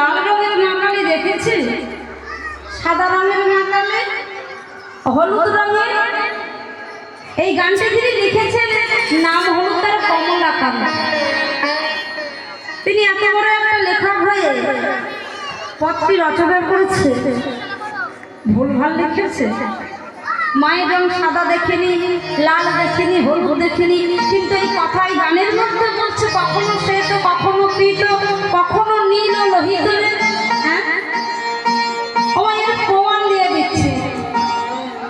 লাল রঙের মা কালী দেখেছে, সাদা রঙের মা কালী, হলুদ রঙের। এই গানটি তিনি লিখেছেন, নাম হল তার কমলাকান্ত। তিনি এত বড় একটা লেখক হয়ে পথটি রচনা করেছে, ভুলভাল লিখেছে। মায়ের রং সাদা দেখেনি, লাল দেখেনি, হলুদ দেখেনি, কিন্তু এই কথাই গানের মধ্যে বলছে কখনো শ্বেত, কখনো পীত, কখনো নীল ও লোহিত। হ্যাঁ, ও এর প্রমাণ দিয়ে দিচ্ছে,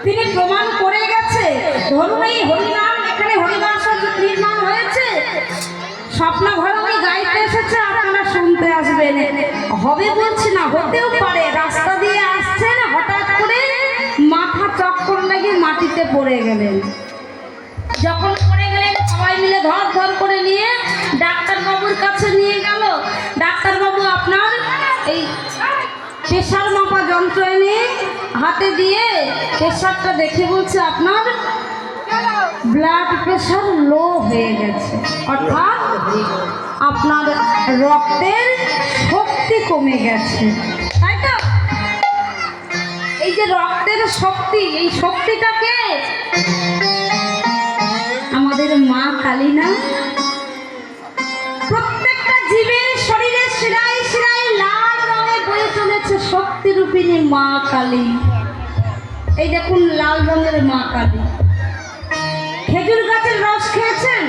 তিনি প্রমাণ করে গেছে। ধরুন এই হরিনাম, এখানে হরিবাসর নির্মাণ হয়েছে, স্বপ্ন ঘরে ওই গাইতে এসেছে, আপনারা শুনতে আসবেন। হবে বলছি না, হতেও পারে রাস্তা দিয়ে আসছেন, হঠাৎ করে মাথা চক্কর লেগে মাটিতে পড়ে গেলেন। যখন পড়ে গেলেন সবাই মিলে ধর ধর করে নিয়ে ডাক্তারবাবুর কাছে নিয়ে গেল। ডাক্তারবাবু আপনার এই প্রেশার মাপা যন্ত্র এনে হাতে দিয়ে প্রেশারটা দেখে বলছে আপনার ব্লাড প্রেশার লো হয়ে গেছে, অর্থাৎ আপনার রক্তের শক্তি কমে গেছে, তাই তো? এই যে রক্তের শক্তি, এই শক্তিটাকে আমাদের মা কালী না? প্রত্যেকটা জীবের শরীরে শিরায় শিরায় লাল রঙে বয়ে চলেছে শক্তিরূপিণী মা কালী। এই দেখুন লাল রঙের মা কালী। খেজুর গাছের রস খেয়েছেন?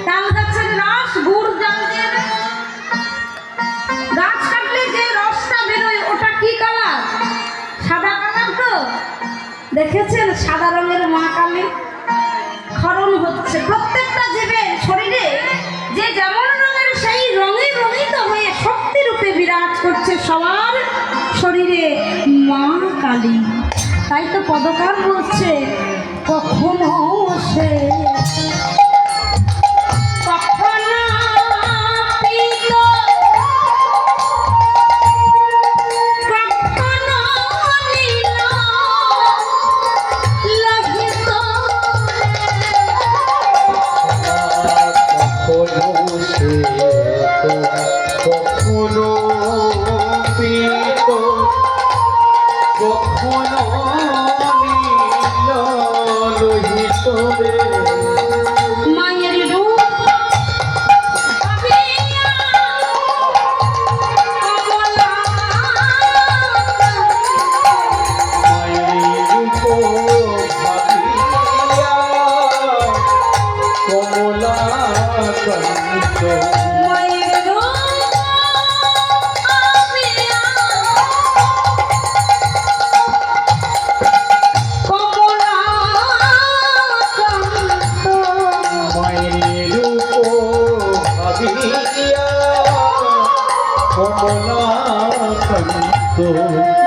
তাল গাছের রস, গুড় জল দিয়ে গাছ কাটলে যে রসটা বেরোয় ওটা কি কালার? সাদা কালার তো। দেখেছেন সাদা রঙের মা কালী ক্ষরণ হচ্ছে। প্রত্যেকটা জীবের শরীরে যে যেমন রঙের সেই রঙে রঙিত হয়ে শক্তি রূপে বিরাজ করছে সবার শরীরে মা কালী। তাই তো পদকার বলছে কখনো সে কমলাকান্ত।